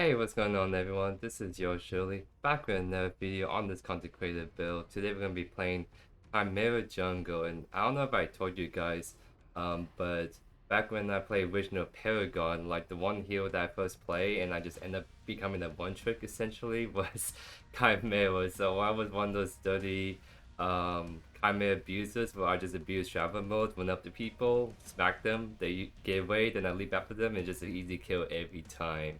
Hey, what's going on everyone? This is JoeYoursTruly, back with another video on this content creator build. Today we're going to be playing Khaimera Jungle, and I don't know if I told you guys, but back when I played original Paragon, like the one hero that I first played and I just ended up becoming a one-trick essentially was Khaimera. So I was one of those dirty Khaimera abusers where I just abused travel mode, went up to people, smacked them, they get away, then I leap after them and just an easy kill every time.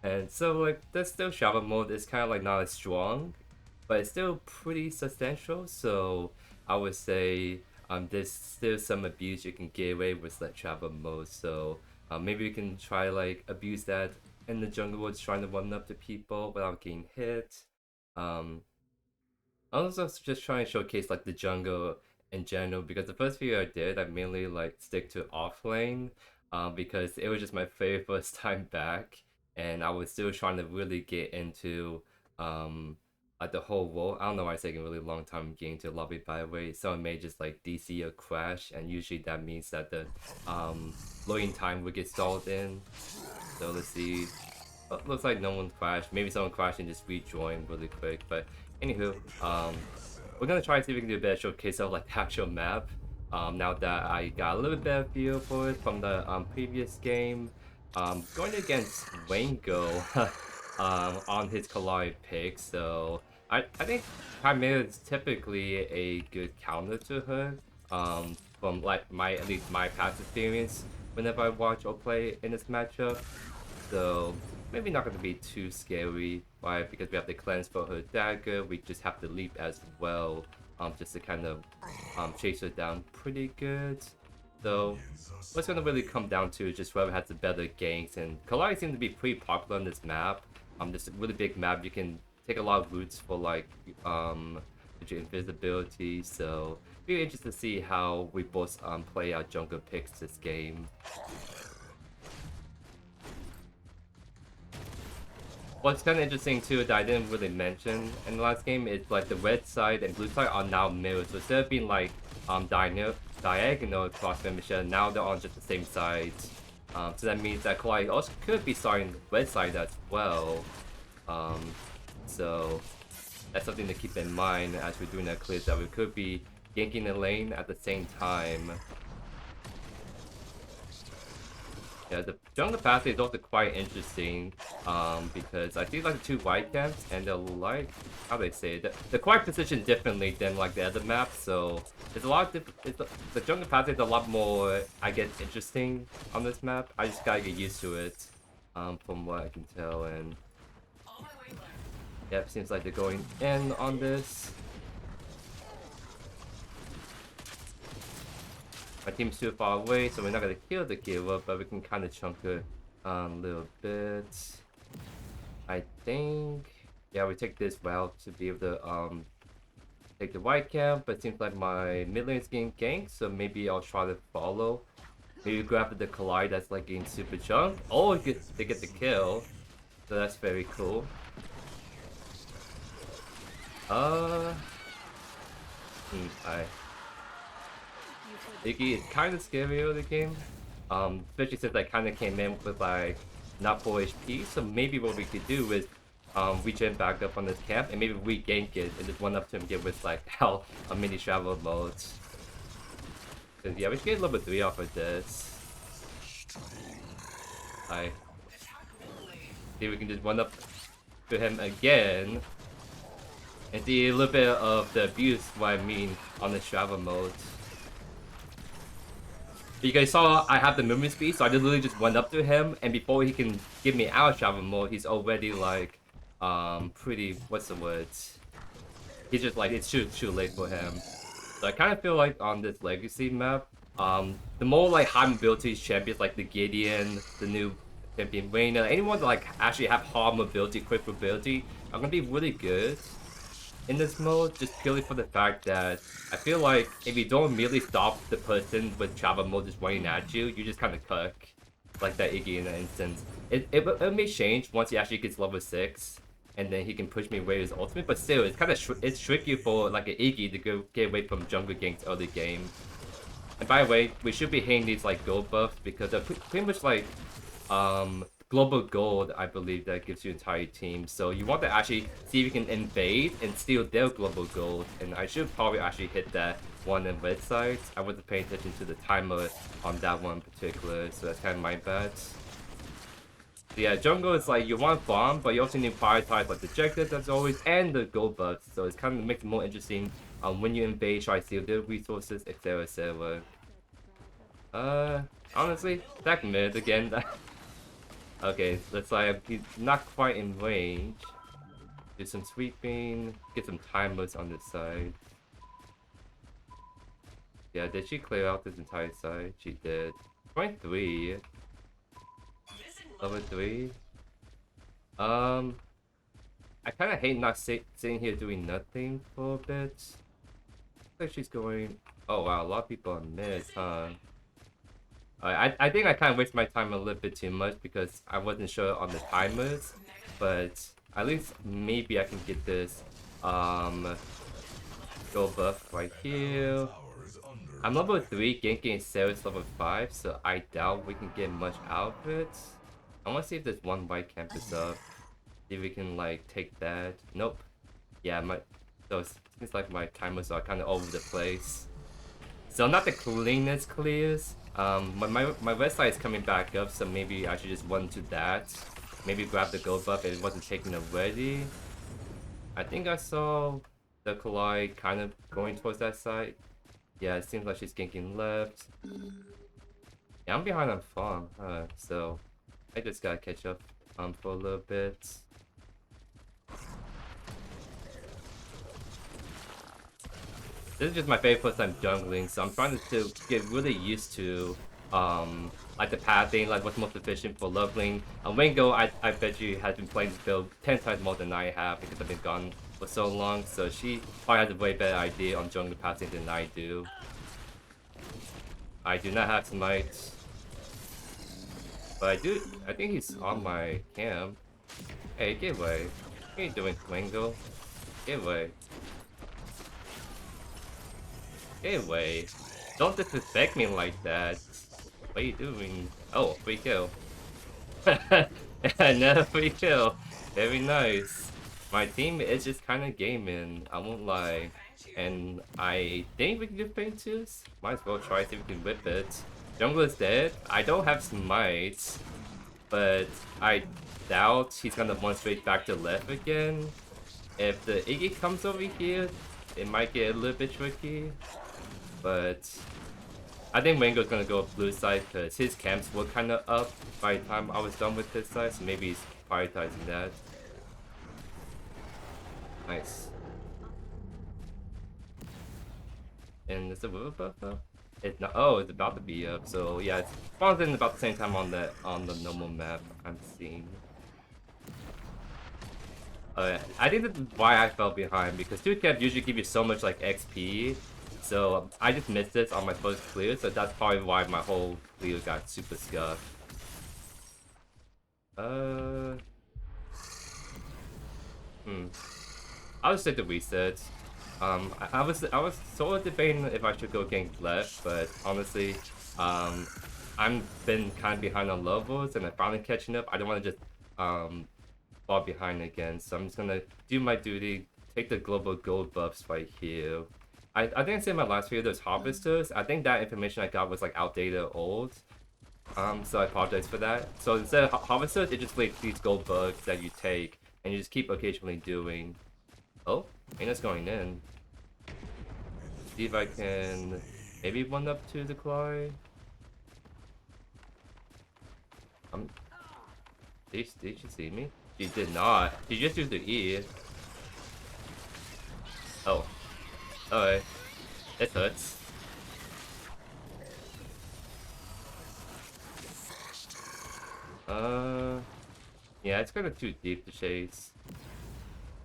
And so like there's still shower mode is kind of like not as strong, but it's still pretty substantial. So I would say there's still some abuse you can get away with like travel mode. So maybe you can try like abuse that in the jungle woods, trying to run up to people without getting hit. Um, I was also just trying to showcase like the jungle in general because the first video I did, I mainly like stick to offlane, because it was just my very first time back, and I was still trying to really get into like the whole role. I don't know why it's taking a really long time getting to the lobby, by the way. Someone may just like DC or crash, and usually that means that the loading time would get stalled in. So let's see. Oh, looks like no one crashed. Maybe someone crashed and just rejoined really quick. But anywho, we're gonna try to see if we can do a better showcase of like the actual map. Now that I got a little bit better feel for it from the previous game. Going against Wango on his Kalari pick, so I think Khaimera is typically a good counter to her. From like at least my past experience whenever I watch or play in this matchup. So maybe not going to be too scary, right? Because we have to cleanse for her dagger. We just have to leap as well, just to kind of chase her down pretty good. So what's going to really come down to is just whoever has the better ganks. And Kalari seems to be pretty popular on this map. This really big map. You can take a lot of routes for like your invisibility. So be interested to see how we both play our jungle picks this game. What's kind of interesting too that I didn't really mention in the last game is like the red side and blue side are now mirrored. So instead of being like diagonal across membership, now they're on just the same sides. So that means that Kalari also could be starting the red side as well. So that's something to keep in mind as we're doing that clear, that we could be ganking the lane at the same time. Yeah, the jungle path is also quite interesting, because I see like the two white camps and they're like, how do they say it? They're quite positioned differently than like the other maps, so there's a lot of different. The jungle path is a lot more, I guess, interesting on this map. I just gotta get used to it, from what I can tell, and yeah, it seems like they're going in on this. My team's too far away, so we're not gonna kill the Kira, but we can kind of chunk her a little bit. I think, yeah, we take this route to be able to take the white camp, but it seems like my mid lane is getting ganked, so maybe I'll try to follow. Maybe grab the Kalari that's like getting super chunked. Oh, they get the kill, so that's very cool. Iggy is kind of scary of the game, especially since I kind of came in with like not full HP. So maybe what we could do is regen back up on this camp and maybe we gank it and just run up to him, get with like hell a mini travel modes. Cause yeah, we should get level 3 off of this. I see we can just run up to him again and see a little bit of the abuse what I mean on the travel mode. You guys saw I have the movement speed, so I literally just went up to him, and before he can give me out of travel mode, he's already like, pretty, what's the word? He's just like, it's too late for him. So I kind of feel like on this legacy map, the more like high mobility champions like the Gideon, the new champion Reina, anyone that like actually have hard mobility, quick mobility, are gonna be really good in this mode, just purely for the fact that I feel like if you don't immediately stop the person with travel mode just running at you, you just kind of cook. Like that Iggy in that instance. It may change once he actually gets level 6, and then he can push me away with his ultimate, but still, it's kind of it's tricky for like an Iggy to go get away from jungle ganks early game. And by the way, we should be hitting these like gold buffs because they're pretty much like global gold, I believe, that gives you entire team. So you want to actually see if you can invade and steal their global gold. And I should probably actually hit that one in red side. I wasn't paying attention to the timer on that one in particular, so that's kind of my bad. So yeah, jungle is like you want bomb, but you also need prioritize like the objectives as always, and the gold buffs. So it's kind of makes it more interesting when you invade, try to steal their resources, etc. etc. Honestly, attack mid again. Okay, looks like he's not quite in range. Do some sweeping, get some timers on this side. Yeah, did she clear out this entire side? She did. 23. Level 3. I kind of hate not sitting here doing nothing for a bit. Looks like she's going... Oh wow, a lot of people on mid, huh? I think I kind of wasted my time a little bit too much because I wasn't sure on the timers, but at least maybe I can get this gold buff right here. I'm level 3, ganking Sarah's level 5, so I doubt we can get much out of it. I want to see if there's one white campus up. See if we can like take that. Nope. Yeah, so it seems like my timers are kind of all over the place. So not the cleanest clears. My red side is coming back up, so maybe I should just run to that. Maybe grab the gold buff if it wasn't taken already. I think I saw the Kalai kind of going towards that side. Yeah, it seems like she's ganking left. Yeah, I'm behind on farm, so I just gotta catch up for a little bit. This is just my favorite first time jungling, so I'm trying to get really used to like the pathing, like what's most efficient for leveling. Wingo, I bet you has been playing this build 10 times more than I have because I've been gone for so long, so she probably has a way better idea on jungling pathing than I do. I do not have smite, but I think he's on my camp. Hey, get away. What are you doing, Wingo? Get away. Get away. Don't disrespect me like that. What are you doing? Oh, free kill. Another free kill. Very nice. My team is just kind of gaming, I won't lie. And I think we can get paint twos. Might as well try, see if we can whip it. Jungle is dead. I don't have smite, but I doubt he's gonna one straight back to left again. If the Iggy comes over here, it might get a little bit tricky. But I think Wingo's gonna go blue side because his camps were kind of up by the time I was done with this side, so maybe he's prioritizing that. Nice. And is the river buff up? It's not. Oh, it's about to be up. So yeah, it spawns in about the same time on the normal map I'm seeing. I think that's why I fell behind because 2 camps usually give you so much like XP. So I just missed this on my first clear, so that's probably why my whole clear got super scuffed. I'll just take the reset. I was sort of debating if I should go gank left, but honestly, I'm been kind of behind on levels, and I'm finally catching up. I don't want to just fall behind again, so I'm just gonna do my duty, take the global gold buffs right here. I think I said in my last video there's harvesters. I think that information I got was like outdated or old. So I apologize for that. So instead of harvesters, it just like these gold bugs that you take and you just keep occasionally doing. Oh, Ana's going in. See if I can maybe one up to the Clyde. Did she see me? She did not. She just used the E. Oh. Alright. It hurts. Yeah, it's kind of too deep to chase.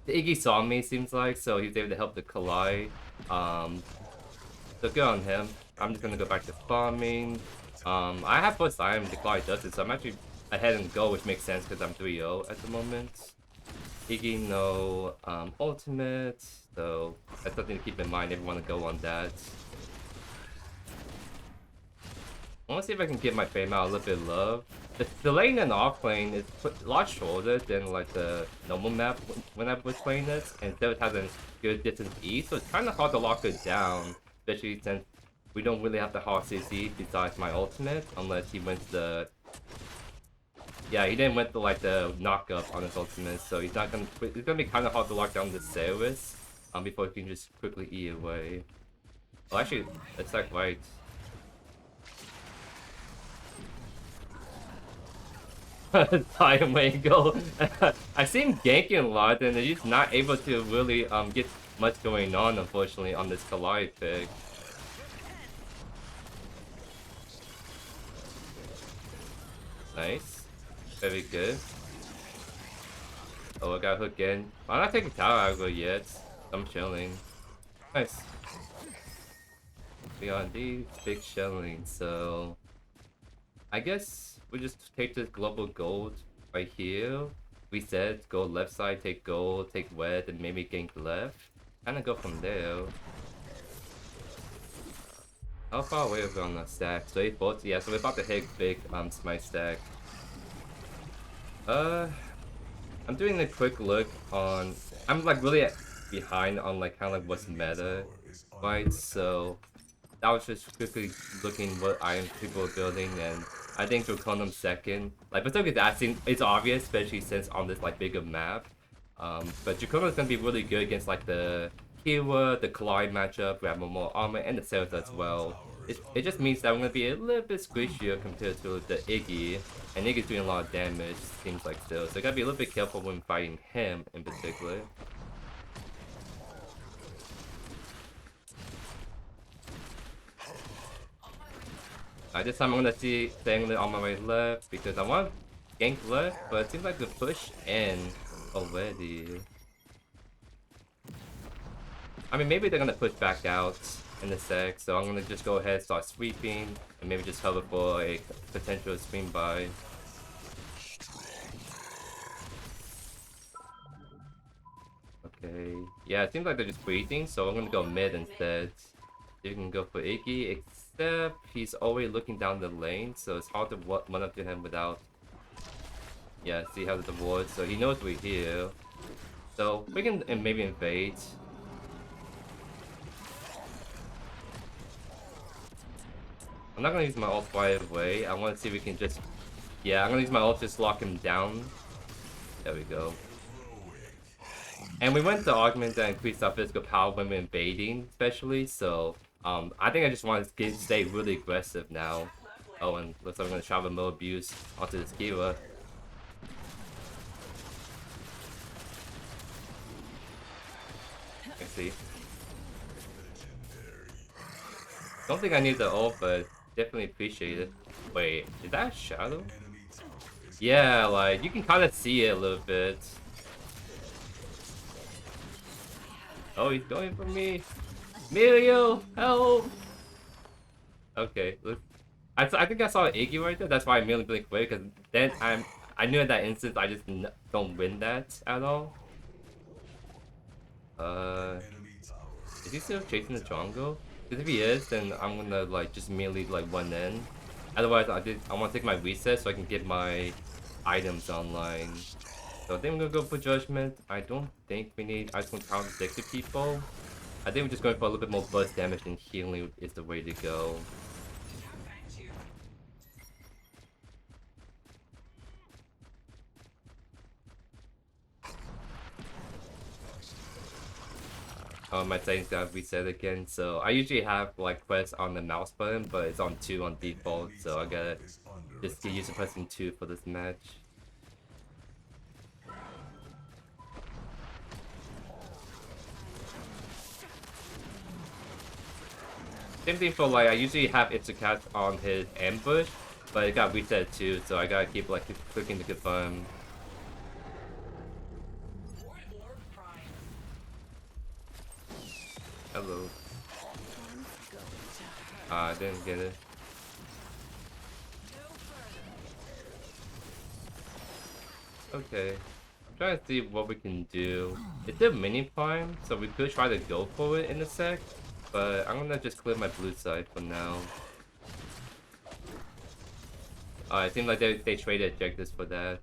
The Iggy saw me, seems like, so he was able to help the Kalai. So good on him. I'm just gonna go back to farming. I have first item, the Kalai does it, so I'm actually ahead and go, which makes sense because I'm 3-0 at the moment. Iggy, no ultimate, so that's something to keep in mind if you want to go on that. I want to see if I can give my fame out a little bit of love. the lane and off lane is a lot shorter than like the normal map when I was playing this, and still it has a good distance E, so it's kind of hard to lock it down, especially since we don't really have the hard CC besides my ultimate, unless he wins the... Yeah, he didn't win the like the knockup on his ultimate, so he's not gonna... It's gonna be kind of hard to lock down the Ceres before he can just quickly E away. Well, actually, it's like right. Time Wango. I see him ganking a lot, and he's not able to really get much going on, unfortunately, on this Collide pick. Nice. Very good. Oh, I got hooked in. I'm not taking tower aggro yet. I'm chilling. Nice. We got these big shelling, so I guess we just take this global gold right here. Reset, go left side, take gold, take red, and maybe gank left. Kinda go from there. How far away are we on the stack? So 840, yeah, so we're about to hit big smite stack. I'm doing a quick look on... I'm like really behind on like kind of like what's meta, right? So that was just quickly looking what items people are building, and I think Draconum second. Like Berserker asking, it's obvious, especially since on this like bigger map. But Draconum is gonna be really good against like the Kira, the Collide matchup. We have more armor and the Ceres as well. It just means that we're gonna be a little bit squishier compared to the Iggy, and Iggy's doing a lot of damage. Seems like still, so I gotta be a little bit careful when fighting him in particular. This time I'm gonna see Tangled on my way left because I want gank left, but it seems like the push in already. I mean, maybe they're gonna push back out in a sec, so I'm gonna just go ahead and start sweeping and maybe just hover for a potential swing by. Okay, yeah, it seems like they're just breathing, so I'm gonna go mid instead. You can go for Iggy, except he's always looking down the lane, so it's hard to run up to him without... Yeah, see how the ward, so he knows we're here. So we can maybe invade. I'm not gonna use my ult right away. I want to see if we can just... Yeah, I'm gonna use my ult to just lock him down. There we go. And we went to Augments that increased our physical power when we're invading, especially, so... I think I just want to stay really aggressive now. Oh, and looks like I'm going to travel more abuse onto this Kira. Let's see. Don't think I need the ult, but definitely appreciate it. Wait, is that a shadow? Yeah, like, you can kind of see it a little bit. Oh, he's going for me. Emilio, help! Okay, look. I think I saw an Iggy right there. That's why I immediately quit, because then I knew in that instance I just don't win that at all. Is he still chasing the jungle? Because if he is, then I'm gonna like just immediately like run in. Otherwise, I want to take my reset so I can get my items online. So I think I'm gonna go for judgment. I don't think we need ice one counter addicted people. I think we're just going for a little bit more burst damage, and healing is the way to go. My settings got reset again, so I usually have like Crest on the mouse button, but it's on 2 on default, so I gotta just get used to pressing 2 for this match. Same thing for like, I usually have Itsukat on his ambush, but it got reset too, so I gotta keep like clicking to confirm. Hello. I didn't get it. Okay. I'm trying to see what we can do. It's a mini prime, so we could try to go for it in a sec. But I'm gonna just clear my blue side for now. It seems like they traded objectives for that.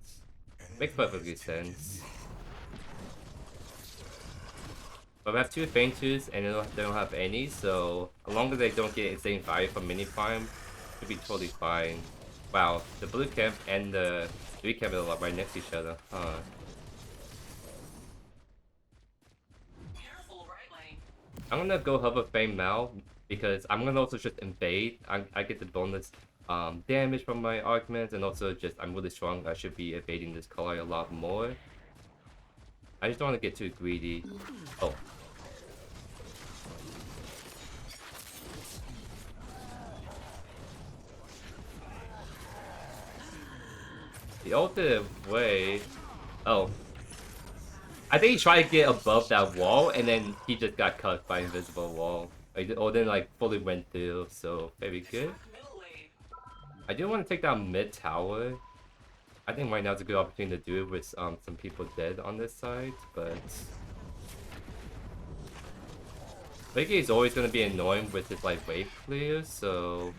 Makes perfectly sense. But we have 2 fainters and they don't have any, so as long as they don't get insane value from mini farm, should be totally fine. Wow, the blue camp and the green camp are right next to each other, huh? I'm gonna go hover Fame now because I'm gonna also just invade. I get the bonus damage from my augments, and also just I'm really strong. I should be evading this color a lot more. I just don't want to get too greedy. Oh. The ultimate way. Oh. I think he tried to get above that wall, and then he just got cut by invisible wall. Or then like fully went through, so very good. I do want to take down mid tower. I think right now is a good opportunity to do it with some people dead on this side, but Biggie is always gonna be annoying with his like wave clear, so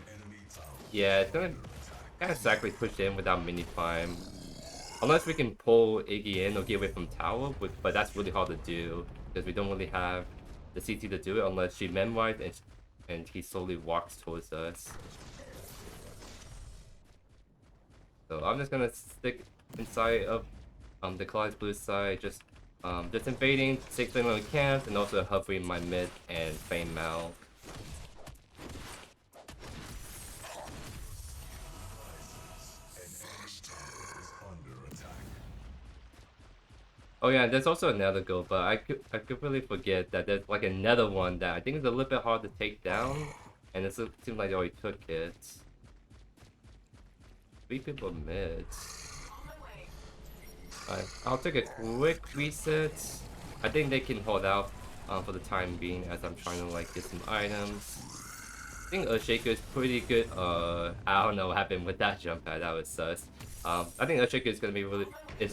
yeah, it's gonna kind of exactly push in without mini prime. Unless we can pull Iggy in or get away from tower, but that's really hard to do because we don't really have the CT to do it unless she memorized and he slowly walks towards us. So I'm just gonna stick inside of the Clyde's blue side, just invading, 6 little camps, and also hovering my mid and Fame Mal. Oh yeah, there's also another goal, but I could really forget that there's like another one that I think is a little bit hard to take down, and it seems like they already took it. 3 people mid. Alright, I'll take a quick reset. I think they can hold out for the time being as I'm trying to like get some items. I think Earthshaker is pretty good. I don't know what happened with that jump pad. That was sus. I think Earthshaker is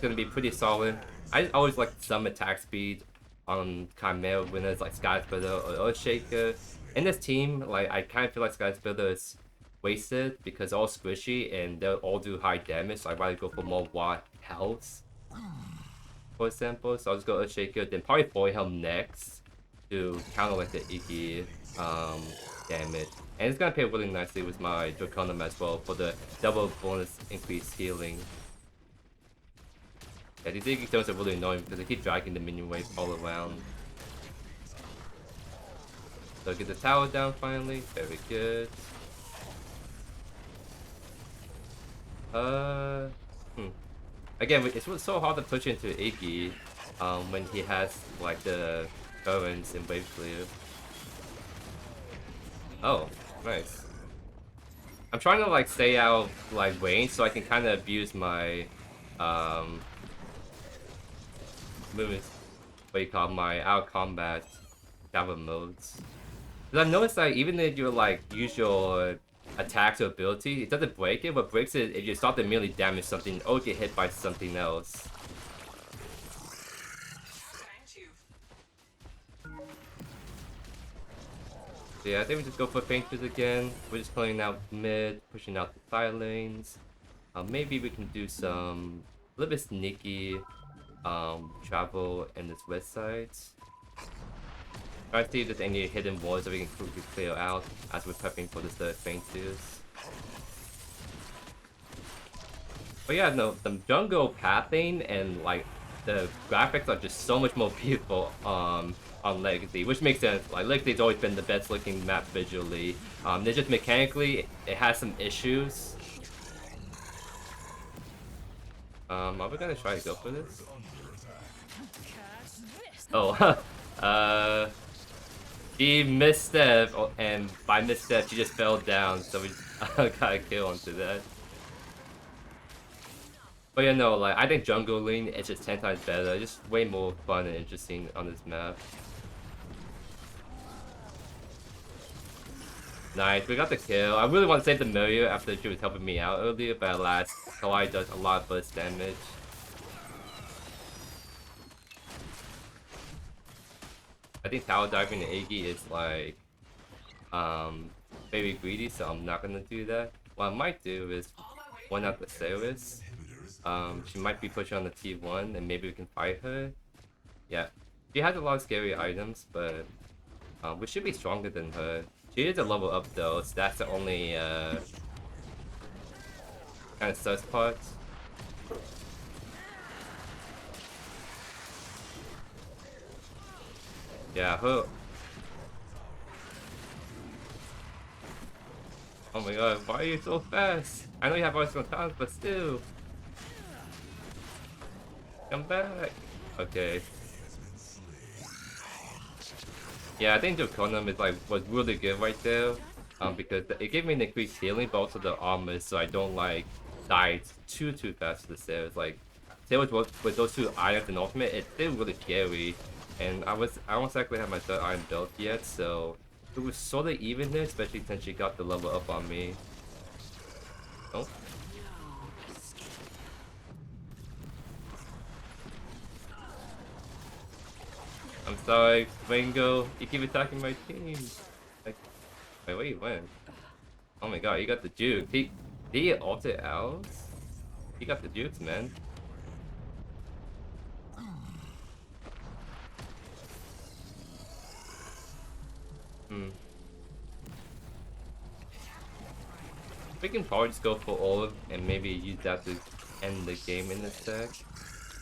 gonna be pretty solid. I always like some attack speed on Khaimera winners like Skysplitter or Earthshaker. In this team, like I kind of feel like Skysplitter is wasted because they're all squishy and they'll all do high damage. So I'd rather go for more watt health, for example. So I'll just go Earthshaker, then probably Void Helm next to counter like the Iggy damage. And it's gonna pair really nicely with my Draconum as well for the double bonus increased healing. Yeah, these Iggy stones are really annoying because they keep dragging the minion wave all around. So get the tower down finally, very good. Again, it's so hard to push into Iggy when he has like the currents and wave clear. Oh, nice. I'm trying to like stay out of like range so I can kind of abuse my movements. What you call my out combat cover modes. Because I've noticed that even if you like use your attacks or ability, it doesn't break it. What breaks it if you start to merely damage something or get hit by something else. So yeah, I think we just go for painters again. We're just playing out mid, pushing out the side lanes. Maybe we can do some a little bit sneaky travel in this west side. Try to see if there's any hidden walls that we can quickly clear out as we're prepping for the third fainters. But yeah, no, the jungle pathing and like the graphics are just so much more beautiful on Legacy, which makes sense. Like Legacy's always been the best looking map visually. They're just mechanically it has some issues. Are we gonna try to go for this? Oh, he misstep, and by misstep, he just fell down, so we got a kill onto that. But yeah, no, like, I think jungling is just 10 times better, just way more fun and interesting on this map. Nice, we got the kill. I really want to save the Mirio after she was helping me out earlier, but alas, Kawaii does a lot of burst damage. I think tower diving in Iggy is like very greedy, so I'm not gonna do that. What I might do is one out the service. She might be pushing on the T1 and maybe we can fight her. Yeah, she has a lot of scary items, but we should be stronger than her. She is a level up though, so that's the only kind of sus part. Yeah, her. Oh my god, why are you so fast? I know you have all these talents, but still. Come back. Okay. Yeah, I think Draconum is was really good right there. Because it gave me an increased healing, but also the armor, so I don't die too fast to the stairs. Like, say with those two items and ultimate, it's still really scary. And I don't exactly have my third iron built yet, so it was sort of even there, especially since she got the level up on me. Oh. I'm sorry, Ringo. You keep attacking my team. Like, wait, where you went? Oh my god, you got the juke. Did he ult it out? He got the jukes, man. We can probably just go for orb and maybe use that to end the game in a sec.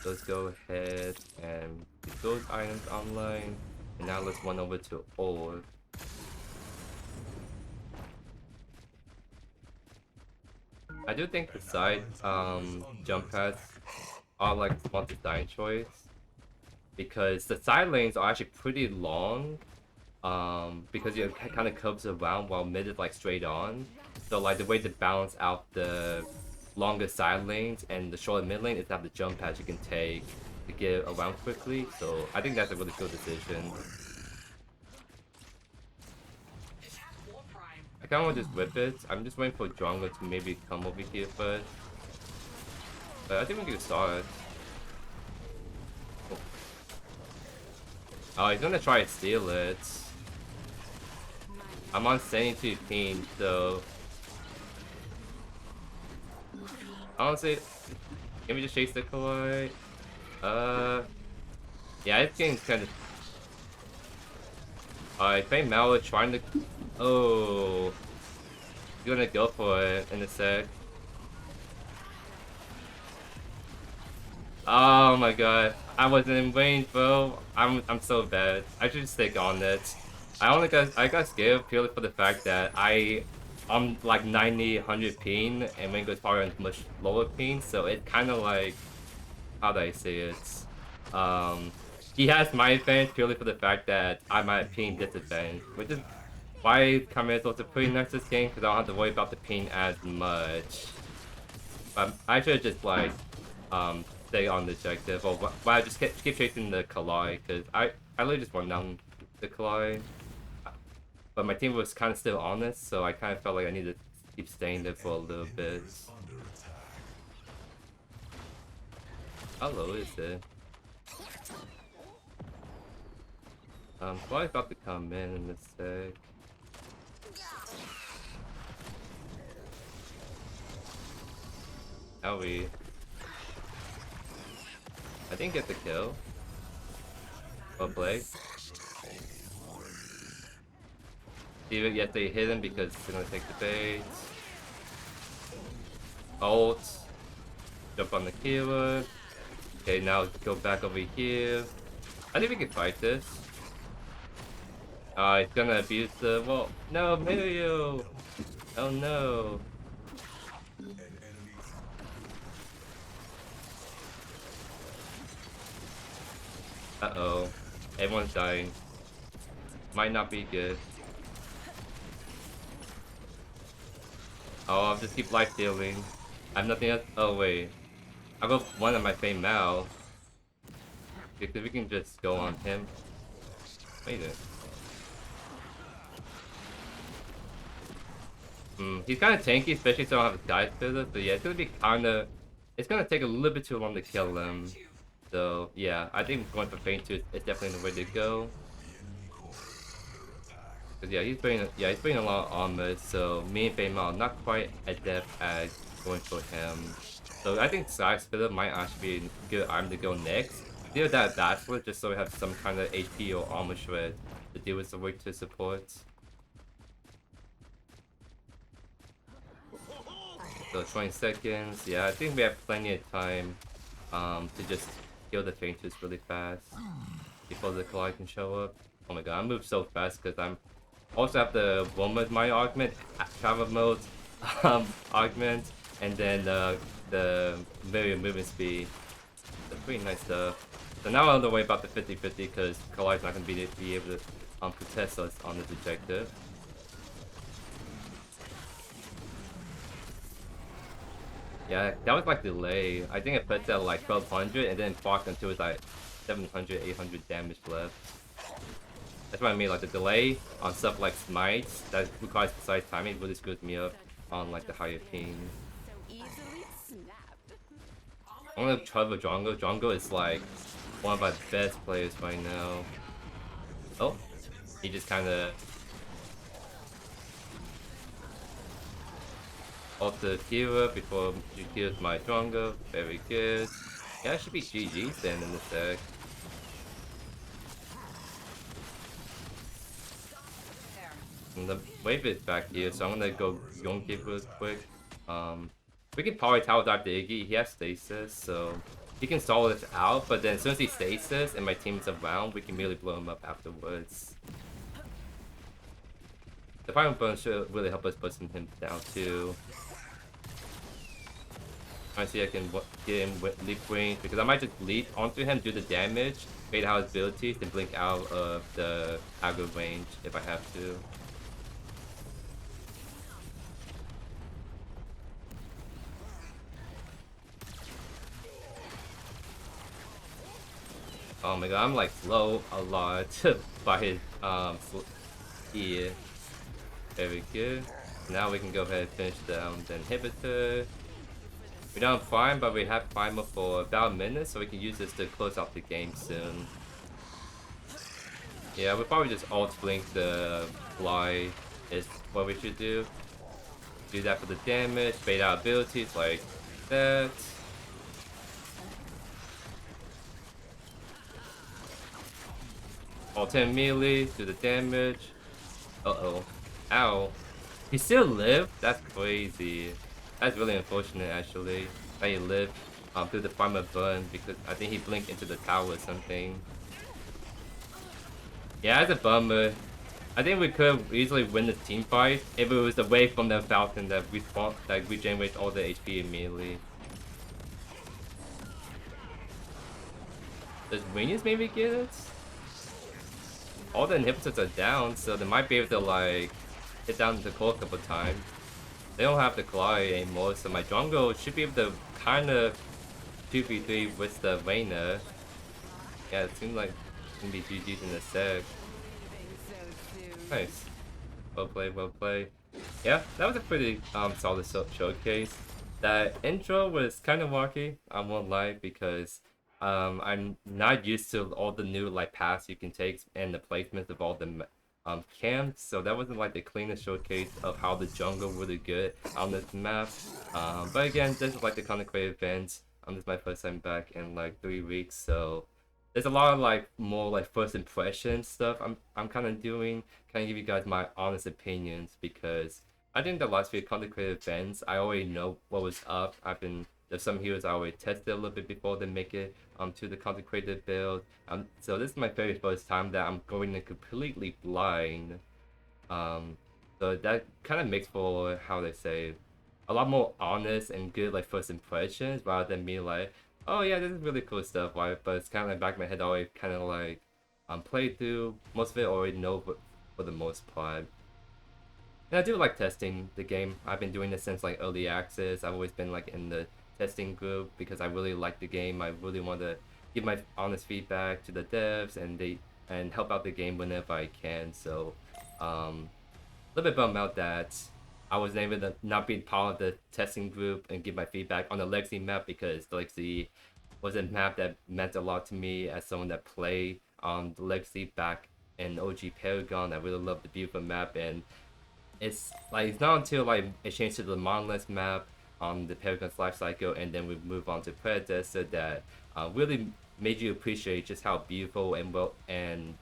Let's go ahead and get those items online. And now let's run over to orb. I do think the side jump pads are like smart design choice. Because the side lanes are actually pretty long. Because it kind of curves around while mid is like straight on. So like the way to balance out the longer side lanes and the shorter mid lane is to have the jump pads you can take to get around quickly. So I think that's a really cool decision. I kind of want to just whip it. I'm just waiting for Drongo to maybe come over here first. But I think we can start. Oh, he's gonna try to steal it. I'm on 72 ping, so honestly, can we just chase the Kawaii? Yeah, this game's kind of. I think Mal trying to. Oh, he's gonna go for it in a sec. Oh my god, I wasn't in range, bro. I'm so bad. I should stick on it. I got scared purely for the fact that I'm like 90, 100 ping, and Ringo's probably on much lower ping, so it kind of like, how do I say it? He has my advantage purely for the fact that I'm at ping disadvantage, which is why Khaimera is also pretty nice this game, because I don't have to worry about the ping as much. I should just like, stay on the objective, or why I just keep chasing the Kalai, because I literally just went down the Kalai. But my team was kind of still on this, so I kind of felt like I needed to keep staying there for a little bit. How low is it? Probably about to come in a sec. How we? I didn't get the kill. Well played. Even yet they hit him because they're gonna take the bait. Ult. Jump on the killer. Okay, now go back over here. I think we can fight this. It's gonna abuse the wall. No, Mario! Oh no. Uh-oh. Everyone's dying. Might not be good. Oh, I'll just keep life stealing. I have nothing else. Oh, wait. I'll go one of my fame now. Because we can just go on him. Wait a He's kind of tanky, especially so I don't have a Sky Spitter. So yeah, it's gonna be kinda. It's gonna take a little bit too long to kill him. So yeah, I think going for Feint 2 is definitely the way to go. Cause yeah, he's bringing a lot of armor, so me and Feint are not quite adept at going for him. So I think Sky Spitter might actually be a good item to go next. Deal that Bachelor just so we have some kind of HP or armor shred to deal with the weight to support. So 20 seconds. Yeah, I think we have plenty of time to just kill the Tainted really fast before the Collide can show up. Oh my god, I move so fast because I'm also have the one with my augment, travel mode, augment, and then the very movement speed. That's pretty nice stuff. So now I don't worry about the 50-50 because Collide's not gonna be able to protest us on this objective. Yeah, that was like delay. I think it puts at like 1200 and then blocked until it's like 700, 800 damage left. That's what I mean, like the delay on stuff like smites that requires precise timing really screws me up on like the higher ping. I'm gonna try with Drongo. Drongo is like one of my best players right now. Oh, he just kinda off the Kira before you kills my Drongo. Very good. Yeah, it should be GG's then in a sec. And the wave is back here, so I'm gonna go Yonki real quick. We can probably tower dive the Iggy. He has stasis, so he can stall this out. But then as soon as he stasis and my team's around, we can really blow him up afterwards. The final burn should really help us pushing him down too. I see I can get him with leap range because I might just leap onto him, do the damage, bait out his abilities, then blink out of the aggro range if I have to. Oh my god, I'm like slow a lot by his E. Very good. Now we can go ahead and finish down the inhibitor. We don't have Prime, but we have Primer for about a minute, so we can use this to close out the game soon. Yeah, we'll probably just alt blink the fly is what we should do. Do that for the damage, bait out abilities like that. Alt 10 melee, do the damage. Uh-oh. Ow. He still lived? That's crazy. That's really unfortunate actually. That he lived through the primer burn because I think he blinked into the tower or something. Yeah, that's a bummer. I think we could easily win the team fight if it was away from the Falcon that regenerates all the HP immediately. Does Renius maybe get it? All the inhibitors are down, so they might be able to like hit down the core a couple times. They don't have the Collide anymore, so my Drongo should be able to kind of 2v3 with the Reyna. Yeah, it seems like it's gonna be GG's in a sec. Nice. Well played, well played. Yeah, that was a pretty solid showcase. That intro was kind of wacky, I won't lie, because I'm not used to all the new like paths you can take and the placements of all the camps, so that wasn't like the cleanest showcase of how the jungle really good on this map. But again, this is like the kind of creative events. This is my first time back in like 3 weeks, so there's a lot of like more like first impression stuff I'm kind of doing. Kind of give you guys my honest opinions because I think the last few content creative events I already know what was up. There's some heroes I already tested a little bit before they make it to the content creator build. So this is my very first time that I'm going in completely blind. So that kind of makes for, how they say, a lot more honest and good like first impressions rather than me like, oh yeah, this is really cool stuff, right? But it's kind of like back in my head I already kind of like played through most of it, already know for the most part. And I do like testing the game. I've been doing this since like early access. I've always been like in the testing group because I really like the game. I really want to give my honest feedback to the devs and help out the game whenever I can. So a little bit bummed out that I was able to not be part of the testing group and give my feedback on the Legacy map because the Legacy was a map that meant a lot to me as someone that played on the Legacy back in OG Paragon. I really love the beautiful map, and it's like it's not until like it changed to the Monolith map on the Paragon's life cycle, and then we move on to Predecessor that really made you appreciate just how beautiful and well and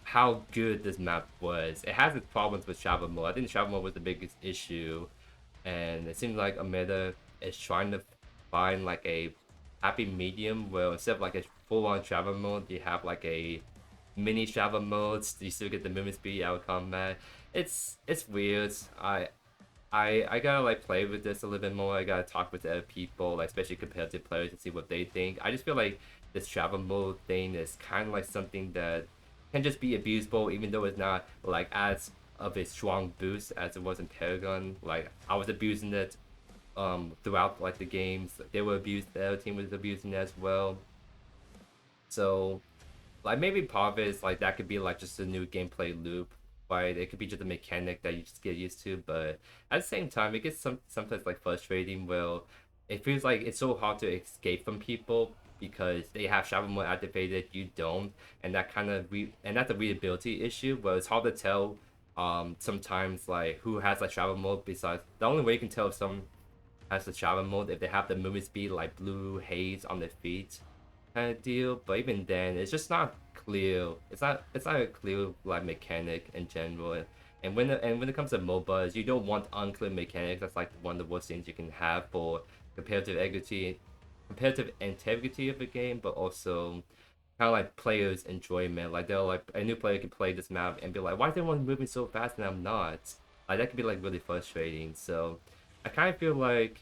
how good this map was. It has its problems with travel mode. I think travel mode was the biggest issue, and it seems like Ameda is trying to find like a happy medium where instead of like a full-on travel mode, you have like a mini travel modes. You still get the movement speed out of combat. It's weird. I gotta like play with this a little bit more. I gotta talk with other people, like especially competitive players, to see what they think. I just feel like this travel mode thing is kind of like something that can just be abusable, even though it's not like as of a strong boost as it was in Paragon. Like I was abusing it throughout like the games. They were abused. The other team was abusing it as well. So like maybe part of it is like that could be like just a new gameplay loop, right? It could be just a mechanic that you just get used to, but at the same time it gets sometimes like frustrating where it feels like it's so hard to escape from people because they have travel mode activated, you don't, and that kind of and that's a readability issue where it's hard to tell sometimes like who has like travel mode. Besides, the only way you can tell if someone has the travel mode if they have the movement speed like blue haze on their feet kind of deal. But even then, it's just not clear. It's not a clear like mechanic in general. And when it comes to MOBAs, you don't want unclear mechanics. That's like one of the worst things you can have for competitive integrity of the game, but also kind of like players' enjoyment. Like they'll like a new player can play this map and be like, why is everyone moving so fast and I'm not? Like that could be like really frustrating. So I kind of feel like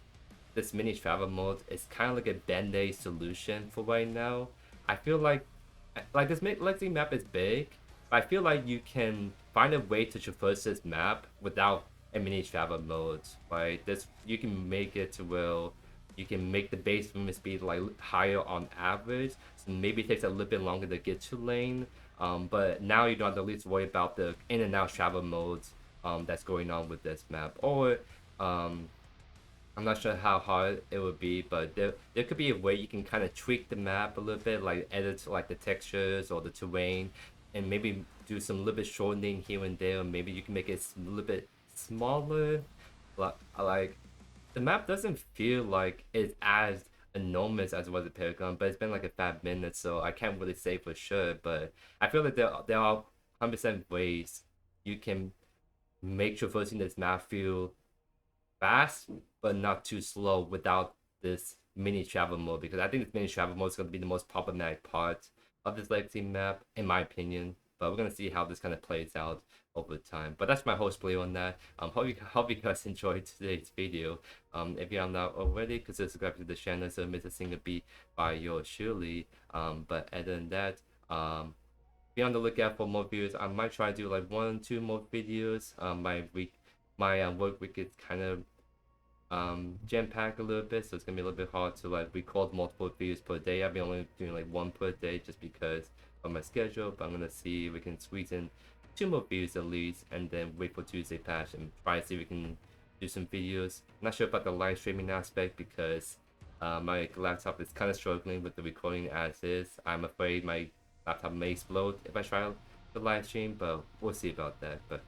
this mini travel mode is kind of like a band-aid solution for right now. I feel like this Legacy map is big, but I feel like you can find a way to traverse this map without a mini travel mode. Right, this you can make it to where you can make the base movement speed like higher on average, so maybe it takes a little bit longer to get to lane. But now you don't have to at least worry about the in and out travel modes that's going on with this map. Or I'm not sure how hard it would be, but there could be a way you can kind of tweak the map a little bit, like edit like the textures or the terrain, and maybe do some little bit shortening here and there. Or maybe you can make it a little bit smaller. Like the map doesn't feel like it's as enormous as it was at Paragon, but it's been like a 5 minutes, so I can't really say for sure. But I feel like there are 100% ways you can make traversing this map feel fast but not too slow without this mini travel mode, because I think this mini travel mode is going to be the most problematic part of this legacy map in my opinion. But we're going to see how this kind of plays out over time. But that's my whole spiel on that. Hope you guys enjoyed today's video. If you are not already, consider subscribing to the channel so you don't miss a single beat by yours truly. But other than that, be on the lookout for more videos. I might try to do like 1 or 2 more videos. My work week is kind of jam-packed a little bit, so it's gonna be a little bit hard to like record multiple videos per day. I've been only doing like 1 per day just because of my schedule, but I'm gonna see if we can squeeze in 2 more videos at least, and then wait for Tuesday patch and try to see if we can do some videos. I'm not sure about the live streaming aspect because my laptop is kind of struggling with the recording as is. I'm afraid my laptop may explode if I try the live stream, but we'll see about that. But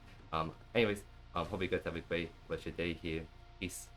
anyways, hope you guys have a great rest of your day here. Peace.